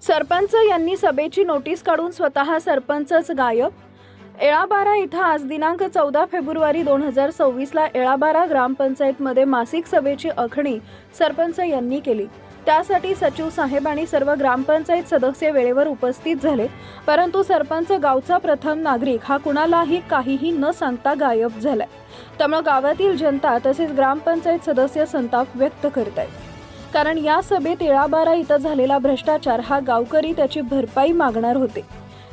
सरपंच यांनी सभेची नोटीस काढून स्वतः सरपंचच गायब। येळाबारा इथं आज दिनांक 14 फेब्रुवारी 2026ला येळाबारा ग्रामपंचायतमध्ये मासिक सभेची आखणी सरपंच यांनी केली। त्यासाठी सचिव साहेब आणि सर्व ग्रामपंचायत सदस्य वेळेवर उपस्थित झाले, परंतु सरपंच गावचा प्रथम नागरिक हा कुणालाही काहीही न सांगता गायब झालाय। त्यामुळे गावातील जनता तसेच ग्रामपंचायत सदस्य संताप व्यक्त करत आहेत, कारण या सभेत येळाबारा इथं झालेला भ्रष्टाचार हा गावकरी त्याची भरपाई मागणार होते।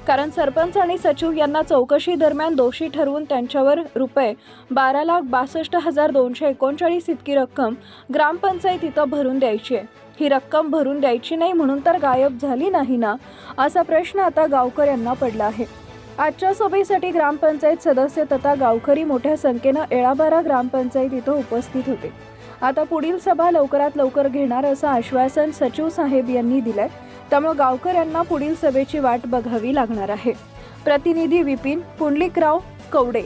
कारण सरपंच आणि सचिव यांना चौकशी दरम्यान दोषी ठरवून त्यांच्यावर ₹12,62,239 इतकी रक्कम ग्रामपंचायत इथं भरून द्यायची आहे। ही रक्कम भरून द्यायची नाही म्हणून तर गायब झाली नाही ना, असा प्रश्न आता गावकऱ्यांना पडला आहे। आजच्या सभेसाठी ग्रामपंचायत सदस्य तथा गावकरी मोठ्या संख्येने येळाबारा ग्रामपंचायत इथं उपस्थित होते। आता पुढील सभा लवकरात लवकर घेणार असं आश्वासन सचिव साहेब यांनी दिलंय, त्यामुळे गावकऱ्यांना पुढील सभेची वाट बघावी लागणार आहे। प्रतिनिधी विपिन पुंडलिकराव कवडे।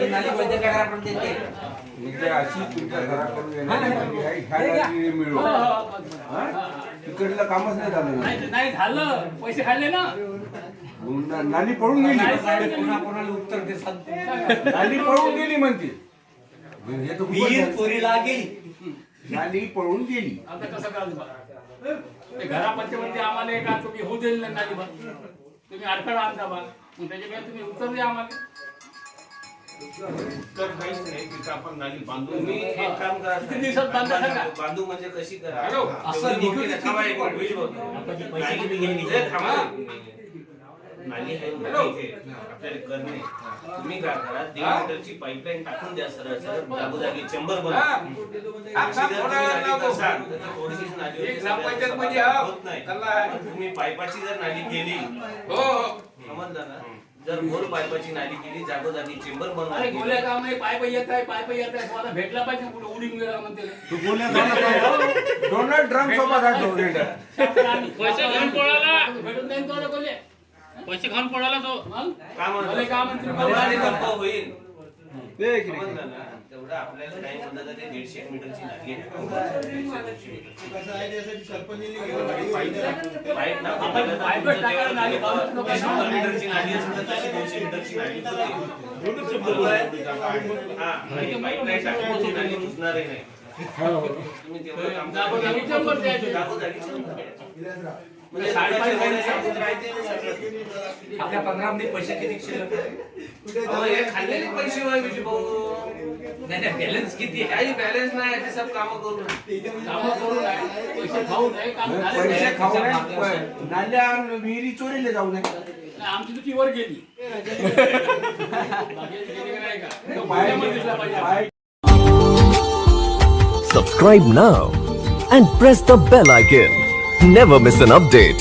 नाली बंद करा पण देते म्हणजे अशी तुमच्या घराकडून येणारी मिळू तिकडलं कामच नाही झालं नाही झालं, पैसे खाल्ले ना, नाली पळून गेली, पुन्हा कोणाला उत्तर दे सांगते, नाली पळून गेली म्हणते, हे तर वीर चोरीला गेली, नाली पळून गेली। आता कसं करायचं? ते घरापंचमध्ये आम्हाला एक तुम्ही होऊ दिली नाही नाली बा, तुम्ही अडथळा आणता बा, मग त्याच्यामुळे तुम्ही उत्तर द्या आम्हाला। तर काहीच नाही, तिथं आपण नाली बांधून तुम्ही एक काम करा, किती दिवसात बांधता सांगा? बांधू म्हणजे कशी करा असं नाली आहे आपल्याला करणे, तुम्ही काय करा, 1.5 मीटरची पाईपलाईन टाकून द्या, सरळ सरळ जागोजागी चेंबर बनवा, थोडीशी नाली होत नाही, तुम्ही पाईपाची जर नाली केली, समजलं ना, जर गोल पाईपाची नाली केली, जागोजागी चेंबर बनवा। अरे गोल्या काम आहे, पाईप येत आहे तुम्हाला भेटला पाहिजे, कुठे उडीन गेला म्हणते तू डोनाल्ड ट्रम्प सोबत आहे तो रेडर। पैसे घेऊन पळाला, भेटून नाही तो गोल्या, पैसे खाऊन पळाला तो। मला काम मंत्री होईल समजलं ना, तेवढं आपल्याला काही म्हणलं तर ते 150 मीटरची नाली आहे, पाईप ना नाली 100 मीटरची नाली असेल तर 200 मीटरची नाली पाईपलाईन टाकून नाली घुसणारही नाही। तुम्ही तेवढं काम जागोजागी चेंबर द्यायचे, जागोजागी म्हणजे आपल्या 15 मध्ये पैसे किती शिल्लक आहे? खाल्लेले पैसे विजू भाऊ, नाही बॅलन्स किती आहे? काही बॅलन्स नाही, ते सब काम करून पैसे खाऊ नये, काम पैसे खाऊ नये, नाल्या विहिरी चोरीले जाऊ नये। आमची तुझी वर गेली Subscribe now and press the bell icon. Never miss an update.